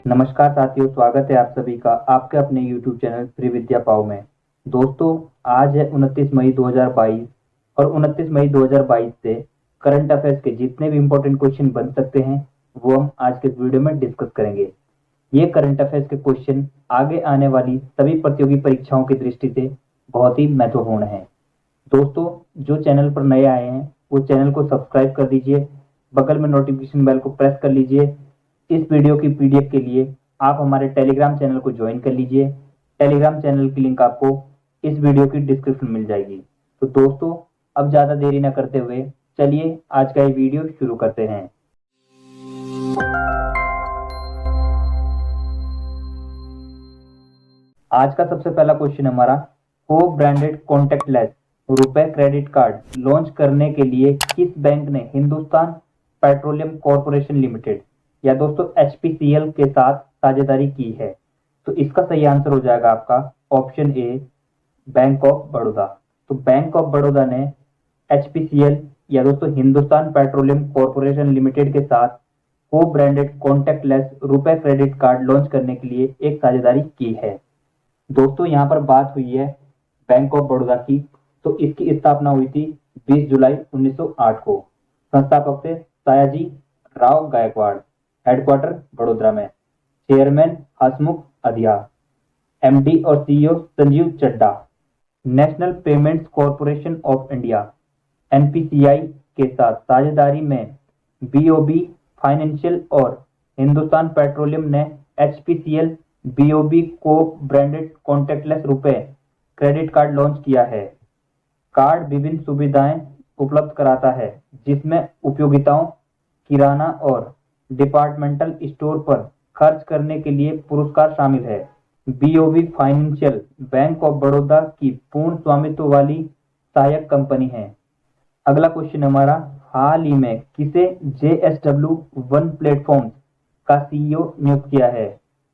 नमस्कार साथियों, स्वागत है आप सभी का आपके अपने YouTube चैनल फ्री विद्या पाओ में। दोस्तों, आज है 29 मई 2022 और 29 मई 2022 से करंट अफेयर्स के जितने भी इंपॉर्टेंट क्वेश्चन बन सकते हैं वो हम आज के इस वीडियो में डिस्कस करेंगे। ये करंट अफेयर्स के क्वेश्चन आगे आने वाली सभी प्रतियोगी परीक्षाओं की दृष्टि से बहुत ही महत्वपूर्ण है। दोस्तों, जो चैनल पर नए आए हैं वो चैनल को सब्सक्राइब कर दीजिए, बगल में नोटिफिकेशन बेल को प्रेस कर लीजिए। इस वीडियो की पीडीएफ के लिए आप हमारे टेलीग्राम चैनल को ज्वाइन कर लीजिए। टेलीग्राम चैनल की लिंक आपको इस वीडियो की डिस्क्रिप्शन में मिल जाएगी। तो दोस्तों, अब ज्यादा देरी न करते हुए चलिए आज का ये वीडियो शुरू करते हैं। आज का सबसे पहला क्वेश्चन हमारा, को branded contactless RuPay credit card launch करने के लिए किस बैंक ने हिंदुस्तान पेट्रोलियम कॉर्पोरेशन लिमिटेड या दोस्तों HPCL के साथ साझेदारी की है? तो इसका सही आंसर हो जाएगा आपका option A, bank of Baroda. तो बैंक ऑफ बड़ौदा ने HPCL या दोस्तों हिंदुस्तान पेट्रोलियम कॉर्पोरेशन लिमिटेड के साथ को branded contactless RuPay credit card launch करने के लिए एक साझेदारी की है। दोस्तों, यहाँ पर बात हुई है बैंक ऑफ बड़ौदा की। तो इसकी स्थापना हुई थी 20 जुलाई 1908 को। संस्थापक थे सयाजी राव गायकवाड़। हेडक्वार्टर बड़ोदरा में। चेयरमैन हसमुख अधिया। MD और CEO Sanjiv Chadha. National payments corporation of India NPCI के साथ साझेदारी में BOB फाइनेंशियल और हिंदुस्तान पेट्रोलियम ने HPCL BOB को branded contactless RuPay credit card launch किया है। कार्ड विभिन्न सुविधाएं उपलब्ध कराता है, जिसमें उपयोगिताओं, किराना और डिपार्टमेंटल स्टोर पर खर्च करने के लिए पुरस्कार शामिल है। BOB financial bank of Baroda की पूर्ण स्वामित्व वाली सहायक कंपनी है। अगला क्वेश्चन हमारा, हाल ही में किसे JSW1 प्लेटफॉर्म का CEO नियुक्त किया है?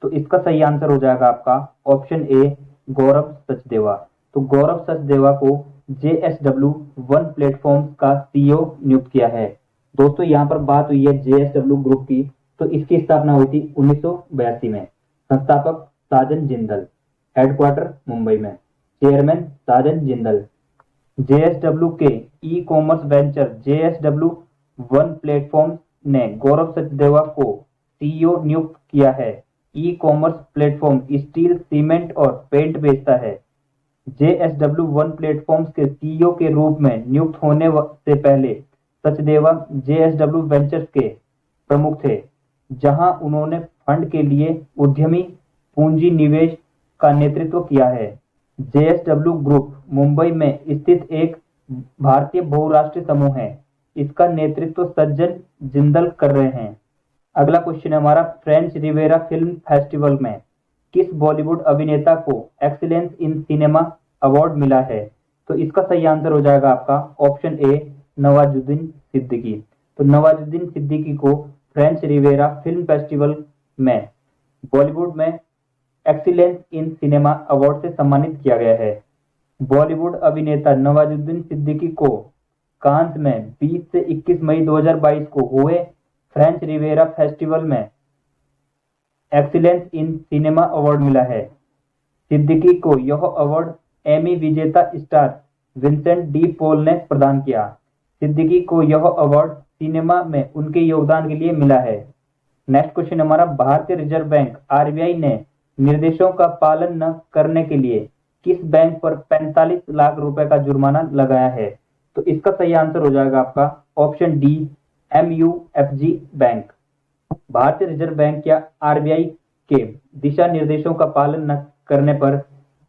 तो इसका सही आंसर हो जाएगा आपका ऑप्शन ए, गौरव सचदेवा। तो गौरव सचदेवा को JSW1 प्लेटफॉर्म का CEO नियुक्त किया है। दोस्तों, यहाँ पर बात हुई है JSW ग्रुप की। तो इसकी स्थापना हुई थी 1982 में। संस्थापक साजन जिंदल। हेडक्वार्टर मुंबई में। चेयरमैन साजन जिंदल। JSW के e commerce venture JSW1 platform ने गौरव सचदेवा को CEO नियुक्त किया है। E commerce platform steel, cement और पेंट बेचता है। JSW1 प्लेटफॉर्म के CEO के रूप में नियुक्त होने से पहले सचदेवा JSW वेंचर्स के प्रमुख थे, जहां उन्होंने फंड के लिए उद्यमी पूंजी निवेश का नेतृत्व किया है। JSW ग्रुप मुंबई में स्थित एक भारतीय बहुराष्ट्रीय समूह है। इसका नेतृत्व सज्जन जिंदल कर रहे हैं। अगला क्वेश्चन हमारा, फ्रेंच रिवेरा फिल्म फेस्टिवल में किस बॉलीवुड अभिनेता को एक्सीलेंस इन सिनेमा अवार्ड मिला है? तो इसका सही आंसर हो जाएगा आपका ऑप्शन ए, नवाजुद्दीन सिद्दीकी। तो नवाजुद्दीन सिद्दीकी को फ्रेंच रिवेरा फिल्म फेस्टिवल में बॉलीवुड में एक्सीलेंस इन सिनेमा अवार्ड से सम्मानित किया गया है। बॉलीवुड अभिनेता नवाजुद्दीन सिद्दीकी को कांस में 20 से 21 मई 2022 को हुए फ्रेंच रिवेरा फेस्टिवल में एक्सीलेंस इन सिनेमा अवार्ड मिला है। सिद्दीकी को यह अवार्ड एमी विजेता स्टार विंसेंट डी पॉल ने प्रदान किया। सिद्दीकी को यह अवार्ड सिनेमा में उनके योगदान के लिए मिला है। नेक्स्ट क्वेश्चन हमारा, भारतीय रिजर्व बैंक RBI ने निर्देशों का पालन न करने के लिए किस बैंक पर 45 लाख रुपए का जुर्माना लगाया है? तो इसका सही आंसर हो जाएगा आपका ऑप्शन डी, MUFG बैंक। भारतीय रिजर्व बैंक या RBI के दिशा निर्देशों का पालन न करने पर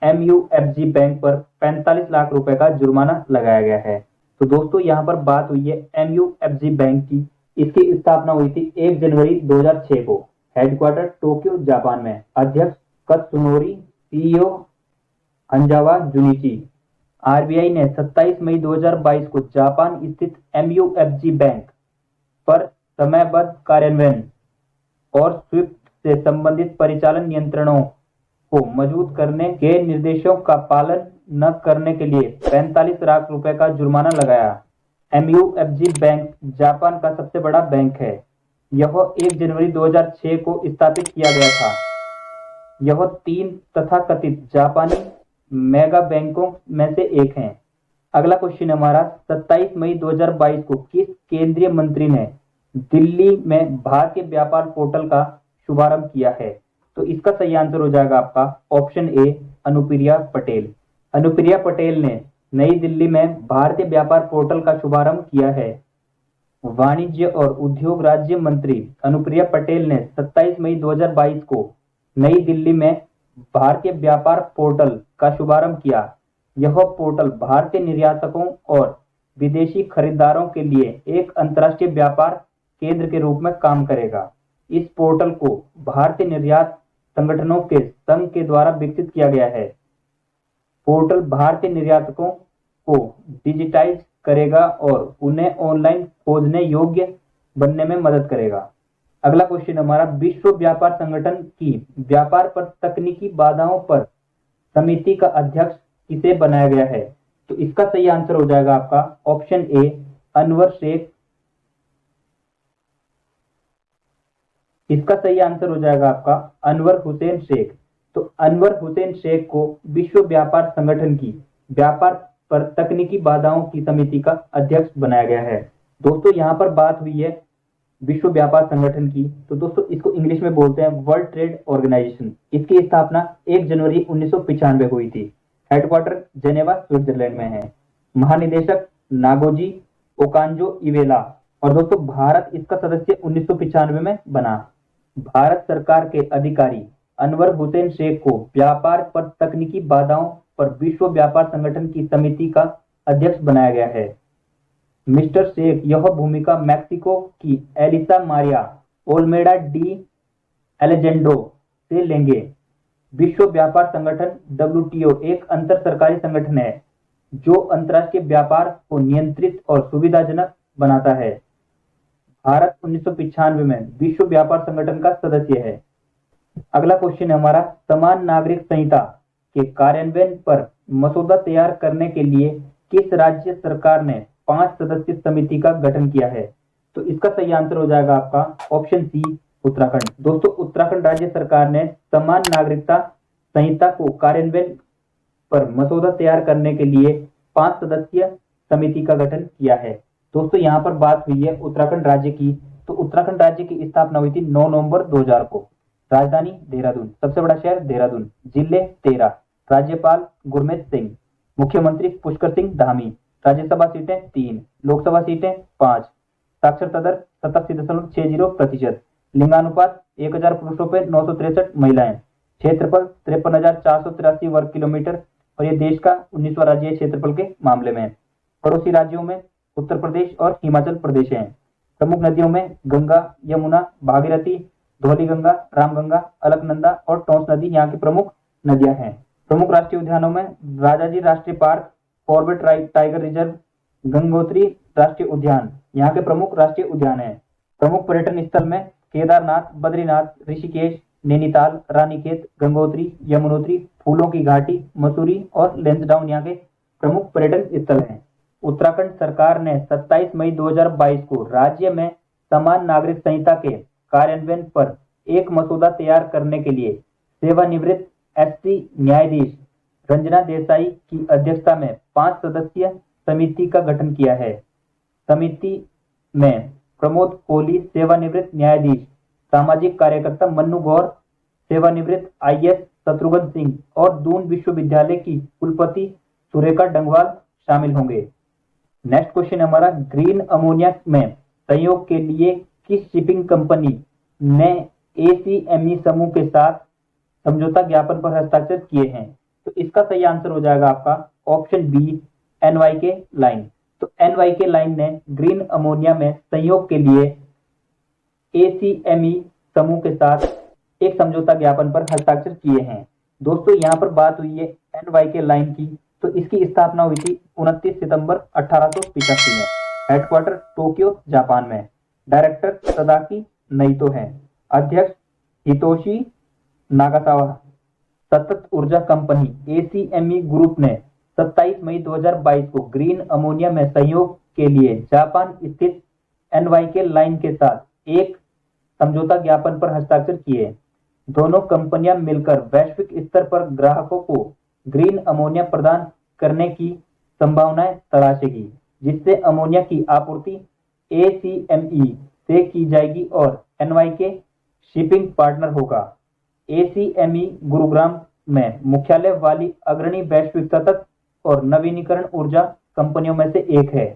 MUFG बैंक पर 45 लाख रुपए का जुर्माना लगाया गया है। तो दोस्तों, यहाँ पर बात हुई है MUFG बैंक की। इसकी स्थापना हुई थी 1 जनवरी 2006 को। हेडक्वार्टर टोक्यो जापान में। अध्यक्ष कत्सुनोरी, CEO अंजावा जुनिची। RBI ने 27 मई 2022 को जापान स्थित MUFG बैंक पर समयबद्ध कार्यान्वयन और स्विफ्ट से संबंधित परिचालन नियंत्रणों को मजबूत करने के निर्देशों का पालन न करने के लिए 45 लाख रुपए का जुर्माना लगाया। MUFG बैंक जापान का सबसे बड़ा बैंक है। यह 1 जनवरी 2006 को स्थापित किया गया था। यह 3 तथाकथित जापानी मेगा बैंकों में से एक है। अगला क्वेश्चन हमारा 27 मई 2022 को किस केंद्रीय मंत्री ने दिल्ली में भारतीय व्यापार पोर्टल का शुभारंभ किया है? तो इसका सही आंसर हो जाएगा आपका ऑप्शन ए, अनुप्रिया पटेल। अनुप्रिया पटेल ने नई दिल्ली में भारतीय व्यापार पोर्टल का शुभारंभ किया है। वाणिज्य और उद्योग राज्य मंत्री अनुप्रिया पटेल ने 27 मई 2022 को नई दिल्ली में भारतीय व्यापार पोर्टल का शुभारंभ किया। यह पोर्टल भारतीय निर्यातकों और विदेशी खरीदारों के लिए एक अंतर्राष्ट्रीय व्यापार केंद्र के रूप में काम करेगा। इस पोर्टल को भारतीय निर्यात संगठनों के संघ के द्वारा विकसित किया गया है। पोर्टल भारतीय निर्यातकों को डिजिटाइज करेगा और उन्हें ऑनलाइन खोजने योग्य बनने में मदद करेगा। अगला क्वेश्चन हमारा विश्व व्यापार संगठन की व्यापार पर तकनीकी बाधाओं पर समिति का अध्यक्ष किसे बनाया गया है? तो इसका सही आंसर हो जाएगा आपका ऑप्शन ए, अनवर शेख। इसका सही आंसर हो जाएगा आपका अनवर हुसैन शेख। तो अनवर हुसैन शेख को विश्व व्यापार संगठन की व्यापार पर तकनीकी बाधाओं की समिति का अध्यक्ष बनाया गया है। दोस्तों यहाँ पर बात हुई है विश्व व्यापार संगठन की, तो दोस्तों इसको इंग्लिश में बोलते हैं वर्ल्ड ट्रेड ऑर्गेनाइजेशन। इसकी स्थापना 1 जनवरी 1995 हुई थी। हेडक्वार्टर जेनेवा स्विट्जरलैंड में है। महानिदेशक नागोजी ओकांजो इवेला। और दोस्तों भारत इसका सदस्य 1995 में बना। भारत सरकार के अधिकारी अनवर हुसैन शेख को व्यापार पर तकनीकी बाधाओं पर विश्व व्यापार संगठन की समिति का अध्यक्ष बनाया गया है। मिस्टर शेख यह भूमिका मैक्सिको की एलिसा मारिया ओल्मेडा डी एलेजेंड्रो से लेंगे। विश्व व्यापार संगठन WTO एक अंतर सरकारी संगठन है जो अंतर्राष्ट्रीय व्यापार को नियंत्रित और सुविधाजनक बनाता है। भारत 1995 में विश्व व्यापार संगठन का सदस्य है। अगला क्वेश्चन हमारा समान नागरिक संहिता के कार्यान्वयन पर मसौदा तैयार करने के लिए किस राज्य सरकार ने 5 सदस्यीय समिति का गठन किया है? तो इसका सही आंसर हो जाएगा आपका ऑप्शन सी, उत्तराखंड। दोस्तों उत्तराखंड राज्य सरकार ने समान नागरिकता संहिता को कार्यान्वयन पर मसौदा तैयार करने के लिए 5 सदस्यीय समिति का गठन किया है। दोस्तों यहाँ पर बात हुई है उत्तराखंड राज्य की। तो उत्तराखंड राज्य की स्थापना हुई थी 9 नवंबर 2000 को। राजधानी देहरादून, सबसे बड़ा शहर देहरादून, जिले 13, राज्यपाल गुरमीत सिंह, मुख्यमंत्री पुष्कर सिंह धामी, राज्यसभा सीटें 3, लोकसभा सीटें 5, साक्षरता दर 87.60%, लिंगानुपात 1000 पुरुषों पे 963 महिलाएं, क्षेत्रफल 53,483 वर्ग किलोमीटर और ये देश का 19वां राज्य है क्षेत्रफल के मामले में। पड़ोसी राज्यों में उत्तर प्रदेश और हिमाचल प्रदेश हैं। प्रमुख नदियों में गंगा, यमुना, भागीरथी, धौलीगंगा, रामगंगा, अलकनंदा और टोंस नदी यहाँ की प्रमुख नदियां हैं। प्रमुख राष्ट्रीय उद्यानों में राजाजी राष्ट्रीय park, Corbett tiger reserve, Gangotri राष्ट्रीय उद्यान यहाँ के प्रमुख राष्ट्रीय उद्यान हैं। प्रमुख पर्यटन स्थल में केदारनाथ, बद्रीनाथ, ऋषिकेश, नैनीताल, रानीखेत, गंगोत्री, यमुनोत्री, फूलों की घाटी, मसूरी और लेंसडाउन यहाँ के प्रमुख पर्यटन स्थल हैं। उत्तराखंड सरकार ने 27 मई 2022 को राज्य में समान नागरिक संहिता के कार्यान्वयन पर एक मसौदा तैयार करने के लिए सेवानिवृत्त SC न्यायाधीश रंजना देसाई की अध्यक्षता में 5 सदस्यीय समिति का गठन किया है। समिति में प्रमोद कोहली सेवानिवृत्त न्यायाधीश, सामाजिक कार्यकर्ता मन्नू गौर, सेवानिवृत्त IS शत्रुघ्न सिंह और दून विश्वविद्यालय की कुलपति सुरेखा डंगवाल शामिल होंगे। नेक्स्ट क्वेश्चन हमारा ग्रीन अमोनिया में सहयोग के लिए किस शिपिंग कंपनी ने ACME समूह के साथ समझौता ज्ञापन पर हस्ताक्षर किए हैं? तो इसका सही आंसर हो जाएगा आपका ऑप्शन बी, NYK लाइन। तो NYK लाइन ने ग्रीन अमोनिया में सहयोग के लिए ACME समूह के साथ एक समझौता ज्ञापन पर हस्ताक्षर किए हैं। दोस्तों यहाँ पर बात हुई है NYK लाइन की। तो इसकी स्थापना हुई थी 29 सितंबर 1885 में। हेडक्वार्टर टोक्यो जापान में। डायरेक्टर सदाकी नइतो हैं। अध्यक्ष हितोशी नागासावा। सतत ऊर्जा कंपनी ACME ग्रुप ने 27 मई 2022 को ग्रीन अमोनिया में सहयोग के लिए जापान स्थित NYK लाइन के साथ एक समझौता ज्ञापन पर हस्ताक्षर किए। दोनों कंपनियां मिलकर वैश्विक स्तर पर ग्राहकों को ग्रीन अमोनिया प्रदान करने की संभावनाएं तलाशेगी, जिससे अमोनिया की आपूर्ति ACME से की जाएगी और NYK शिपिंग पार्टनर होगा। ACME गुरुग्राम में मुख्यालय वाली अग्रणी वैश्विक सतत और नवीनीकरण ऊर्जा कंपनियों में से एक है।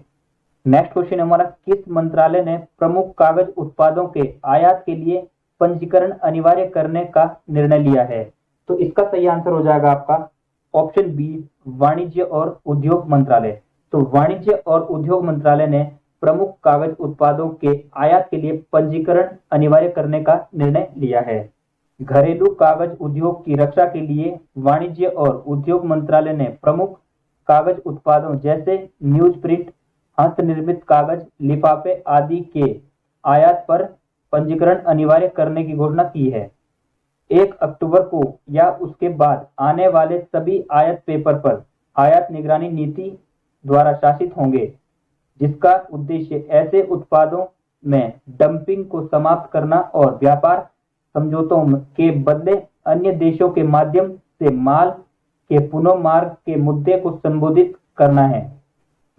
नेक्स्ट क्वेश्चन हमारा, किस मंत्रालय ने प्रमुख कागज उत्पादों के आयात के लिए पंजीकरण अनिवार्य करने का निर्णय लिया है? तो इसका सही आंसर हो जाएगा आपका ऑप्शन बी, वाणिज्य और उद्योग मंत्रालय। तो वाणिज्य और उद्योग मंत्रालय ने प्रमुख कागज उत्पादों के आयात के लिए पंजीकरण अनिवार्य करने का निर्णय लिया है। घरेलू कागज उद्योग की रक्षा के लिए वाणिज्य और उद्योग मंत्रालय ने प्रमुख कागज उत्पादों जैसे न्यूज प्रिंट, हस्तनिर्मित कागज, लिफाफे आदि के आयात पर पंजीकरण अनिवार्य करने की घोषणा की है। 1 अक्टूबर को या उसके बाद आने वाले सभी आयात पेपर पर आयात निगरानी नीति द्वारा शासित होंगे, जिसका उद्देश्य ऐसे उत्पादों में डंपिंग को समाप्त करना और व्यापार समझौतों के बदले अन्य देशों के माध्यम से माल के पुनः मार्ग के मुद्दे को संबोधित करना है।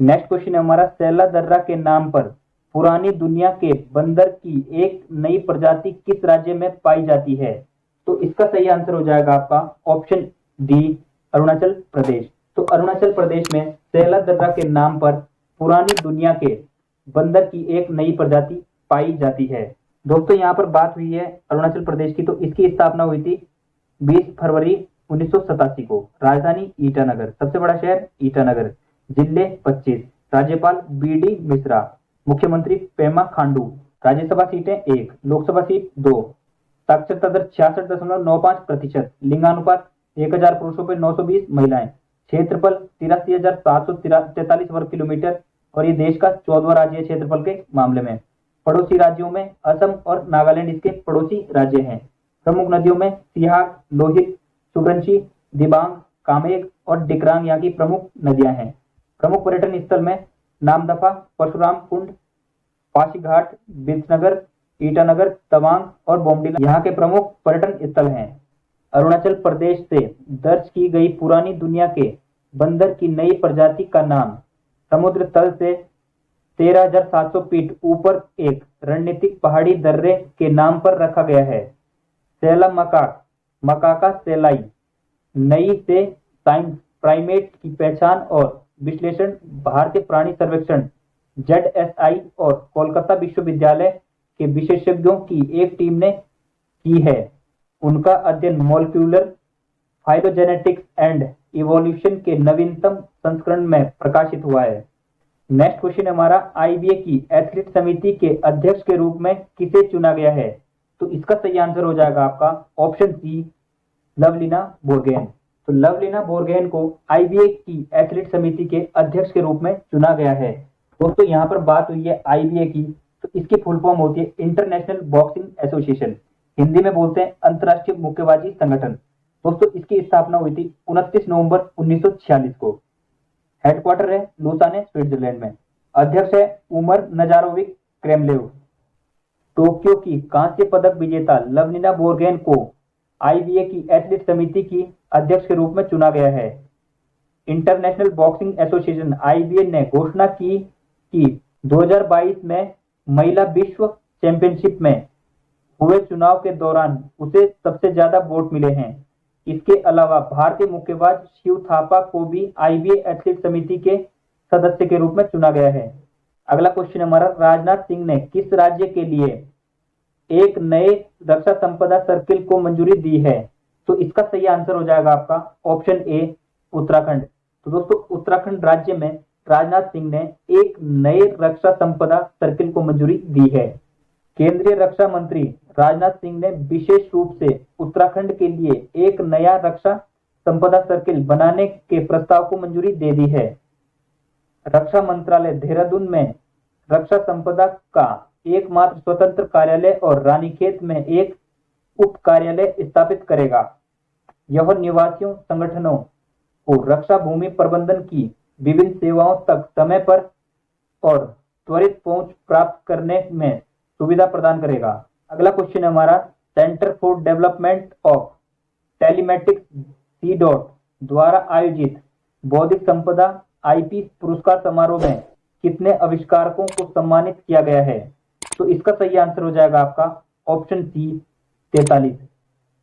नेक्स्ट क्वेश्चन है हमारा, सैला दर्रा के नाम पर पुरानी दुनिया के बंदर की एक नई प्रजाति किस राज्य में पाई जाती है? तो इसका सही आंसर हो जाएगा आपका ऑप्शन डी, अरुणाचल प्रदेश। तो अरुणाचल प्रदेश में सैला दर्रा के नाम पर पुरानी दुनिया के बंदर की एक नई प्रजाति पाई जाती है। दोस्तों यहाँ पर बात हुई है अरुणाचल प्रदेश की, तो इसकी स्थापना हुई थी 20 फरवरी 1987 को। राजधानी ईटानगर, सबसे बड़ा शहर ईटानगर, जिले 25, राज्यपाल BD मिश्रा, मुख्यमंत्री पेमा खांडू, राज्यसभा सीटें 1, लोकसभा सीट 2, साक्षरता दर 66.95%, लिंगानुपात 1000 पुरुषों पे 920 महिलाएं, क्षेत्रफल 83,743 वर्ग किलोमीटर और ये देश का 14वां राज्य है क्षेत्रफल के मामले में। पड़ोसी राज्यों में असम और नागालैंड इसके पड़ोसी राज्य हैं। प्रमुख नदियों में सियाग, लोहित, सुब्रंशी, दिबांग, कामेग और डिक्रांग यहाँ की प्रमुख नदियां हैं। प्रमुख पर्यटन स्थल में नामदफा, परशुराम कुंड, पासीघाट, बिजनगर, ईटानगर, तवांग और बोमडिला यहाँ के प्रमुख पर्यटन स्थल हैं। अरुणाचल प्रदेश से दर्ज की गई पुरानी दुनिया के बंदर की नई प्रजाति का नाम समुद्र तल से 13,700 फीट ऊपर एक रणनीतिक पहाड़ी दर्रे के नाम पर रखा गया है। सैला मकाक, मकाका सैलाई। नई से साइंस प्राइमेट की पहचान और विश्लेषण भारतीय प्राणी सर्वेक्षण ZSI और कोलकाता विश्वविद्यालय के विशेषज्ञों की एक टीम ने की है। उनका अध्ययन मॉलिक्यूलर फाइलोजेनेटिक्स एंड इवोल्यूशन के नवीनतम संस्करण में प्रकाशित हुआ है। नेक्स्ट क्वेश्चन हमारा, IBA की एथलीट समिति के अध्यक्ष के रूप में किसे चुना गया है? तो इसका सही आंसर हो जाएगा आपका ऑप्शन सी, लवलीना बोर्गेन। तो लवलीना बोर्गेन को IBA की एथलीट समिति के अध्यक्ष के रूप में चुना गया है। दोस्तों यहाँ पर बात हुई है IBA की, तो इसकी फुल फॉर्म होती है इंटरनेशनल बॉक्सिंग एसोसिएशन, हिंदी में बोलते हैं अंतर्राष्ट्रीय मुक्केबाजी संगठन। दोस्तों इसकी स्थापना हुई थी 29 नवंबर 1946 को। हेडक्वार्टर है लूसाने, स्विट्जरलैंड में। अध्यक्ष है उमर नजारोविक क्रेमलेव। टोक्यो की कांस्य पदक विजेता लवलीना बोर्गेन को IBA की एथलीट समिति की अध्यक्ष के रूप में चुना गया है। इंटरनेशनल बॉक्सिंग एसोसिएशन IBA ने घोषणा की कि 2022 में महिला विश्व चैंपियनशिप में हुए चुनाव के दौरान उसे सबसे ज्यादा वोट मिले हैं। इसके अलावा भारतीय मुक्केबाज शिव थापा को भी IBA एथलीट समिति के सदस्य के रूप में चुना गया है। अगला क्वेश्चन हमारा, राजनाथ सिंह ने किस राज्य के लिए एक नए रक्षा संपदा सर्किल को मंजूरी दी है? तो इसका सही आंसर हो जाएगा आपका ऑप्शन ए, उत्तराखंड। तो दोस्तों उत्तराखंड राज्य में राजनाथ सिंह ने एक नए रक्षा संपदा सर्किल को मंजूरी दी है। केंद्रीय रक्षा मंत्री राजनाथ सिंह ने विशेष रूप से उत्तराखंड के लिए एक नया रक्षा संपदा सर्किल बनाने के प्रस्ताव को मंजूरी दे दी है। रक्षा मंत्रालय देहरादून में रक्षा संपदा का एकमात्र स्वतंत्र कार्यालय और रानीखेत में एक उप कार्यालय स्थापित करेगा। यह निवासियों संगठनों को रक्षा भूमि प्रबंधन की विभिन्न सेवाओं तक समय पर और त्वरित पहुंच प्राप्त करने में सुविधा प्रदान करेगा। अगला क्वेश्चन है हमारा, centre for development of telematics CDOT द्वारा आयोजित बौद्धिक संपदा IP पुरस्कार समारोह में कितने आविष्कारकों को सम्मानित किया गया है? तो इसका सही आंसर हो जाएगा आपका ऑप्शन सी 43।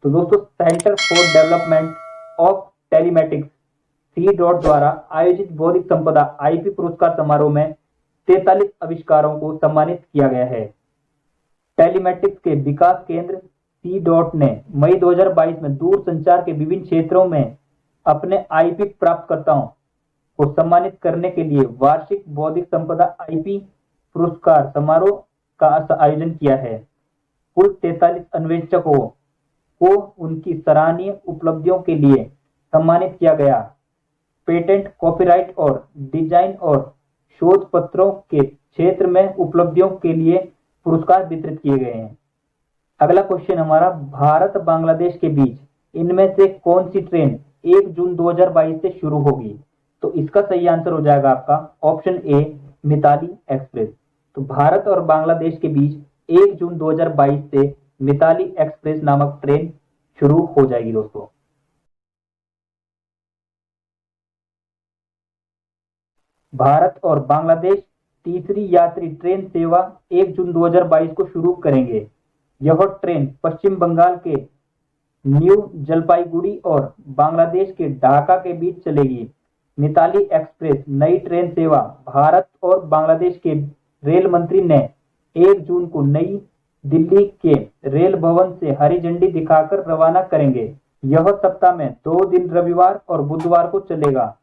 तो दोस्तों centre for development of telematics CDOT द्वारा आयोजित बौद्धिक संपदा IP पुरस्कार समारोह में 43 आविष्कारों को सम्मानित किया गया है। टेलीमेटिक्स के विकास केंद्र CDOT ने मई 2022 में दूर संचार के विभिन्न क्षेत्रों में अपने IP प्राप्तकर्ताओं को सम्मानित करने के लिए वार्षिक बौद्धिक संपदा IP पुरस्कार समारोह का आयोजन किया है। कुल 43 अन्वेषकों को उनकी सराहनीय उपलब्धियों के लिए सम्मानित किया गया। पेटेंट, कॉपीराइट और डिजाइन और शोध पत्रों के क्षेत्र में उपलब्धियों के लिए पुरस्कार वितरित किए गए हैं। अगला क्वेश्चन हमारा, भारत बांग्लादेश के बीच इनमें से कौन सी ट्रेन 1 जून 2022 से शुरू होगी? तो इसका सही आंसर हो जाएगा आपका ऑप्शन ए मिताली एक्सप्रेस। तो भारत और बांग्लादेश के बीच 1 जून 2022 से मिताली एक्सप्रेस नामक ट्रेन शुरू हो जाएगी दोस्तों। भारत और बांग्लादेश तीसरी यात्री ट्रेन सेवा 1 जून 2022 को शुरू करेंगे। यह ट्रेन पश्चिम बंगाल के न्यू जलपाईगुड़ी और बांग्लादेश के ढाका के बीच चलेगी। मिताली एक्सप्रेस नई ट्रेन सेवा भारत और बांग्लादेश के रेल मंत्री ने 1 जून को नई दिल्ली के रेल भवन से हरी झंडी दिखाकर रवाना करेंगे। यह सप्ताह में 2 दिन रविवार और बुधवार को चलेगा।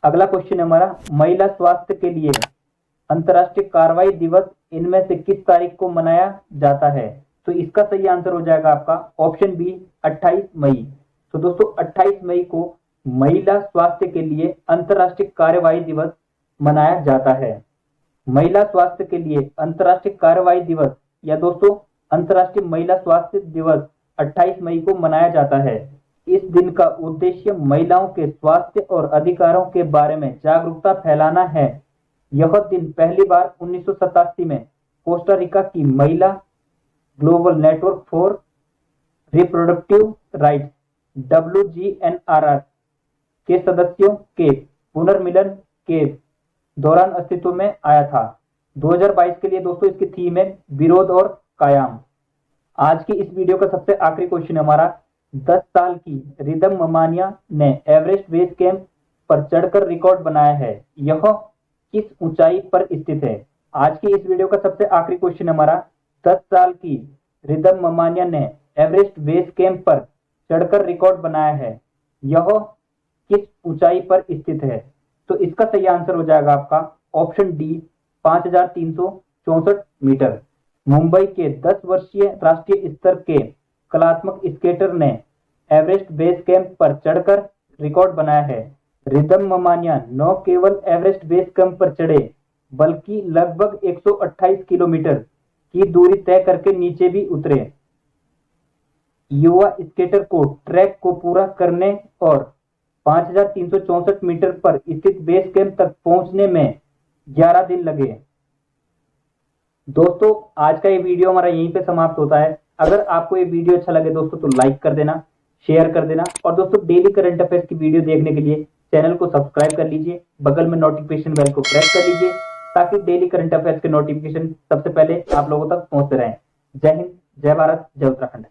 अगला क्वेश्चन हमारा, महिला स्वास्थ्य के लिए अंतर्राष्ट्रीय कार्रवाई दिवस इनमें से किस तारीख को मनाया जाता है? तो इसका सही आंसर हो जाएगा आपका ऑप्शन बी 28 मई। तो दोस्तों 28 मई को महिला स्वास्थ्य के लिए अंतर्राष्ट्रीय कार्रवाई दिवस मनाया जाता है। महिला स्वास्थ्य के लिए अंतर्राष्ट्रीय कार्रवाई दिवस या दोस्तों अंतर्राष्ट्रीय महिला स्वास्थ्य दिवस 28 मई को मनाया जाता है। इस दिन का उद्देश्य महिलाओं के स्वास्थ्य और अधिकारों के बारे में जागरूकता फैलाना है। यह दिन पहली बार 1987 में कोस्टा रिका की महिला global network for reproductive rights WGNRR के सदस्यों के पुनर्मिलन के दौरान अस्तित्व में आया था। 2022 के लिए दोस्तों इसकी थीम है विरोध और कायम। आज की इस वीडियो का सबसे आखिरी क्वेश्चन हमारा, 10 साल की रिदम ममानिया ने एवरेस्ट बेस कैंप पर चढ़कर रिकॉर्ड बनाया है। यह किस ऊंचाई पर स्थित है? आज की इस वीडियो का सबसे आखिरी क्वेश्चन हमारा, 10 साल की रिदम ममानिया ने एवरेस्ट बेस कैंप पर चढ़कर रिकॉर्ड बनाया है। यह किस ऊंचाई पर स्थित है? तो इसका सही आंसर हो जाएगा आपका ऑप्शन डी 5364 मीटर। मुंबई के 10 वर्षीय राष्ट्रीय स्तर के कलात्मक स्केटर ने एवरेस्ट बेस कैंप पर चढ़कर रिकॉर्ड बनाया है। रिदम ममानिया न केवल एवरेस्ट बेस कैंप पर चढ़े बल्कि लगभग 128 किलोमीटर की दूरी तय करके नीचे भी उतरे। युवा स्केटर को ट्रैक को पूरा करने और 5364 मीटर पर स्थित बेस कैंप तक पहुंचने में 11 दिन लगे। दोस्तों आज का ये वीडियो हमारा यहीं पे समाप्त होता है। अगर आपको ये वीडियो अच्छा लगे दोस्तों तो लाइक कर देना, शेयर कर देना और दोस्तों डेली करंट अफेयर्स की वीडियो देखने के लिए चैनल को सब्सक्राइब कर लीजिए। बगल में नोटिफिकेशन बेल को प्रेस कर लीजिए ताकि डेली करंट अफेयर्स के नोटिफिकेशन सबसे पहले आप लोगों तक पहुंचते रहें। जय हिंद, जय भारत, जय उत्तराखंड।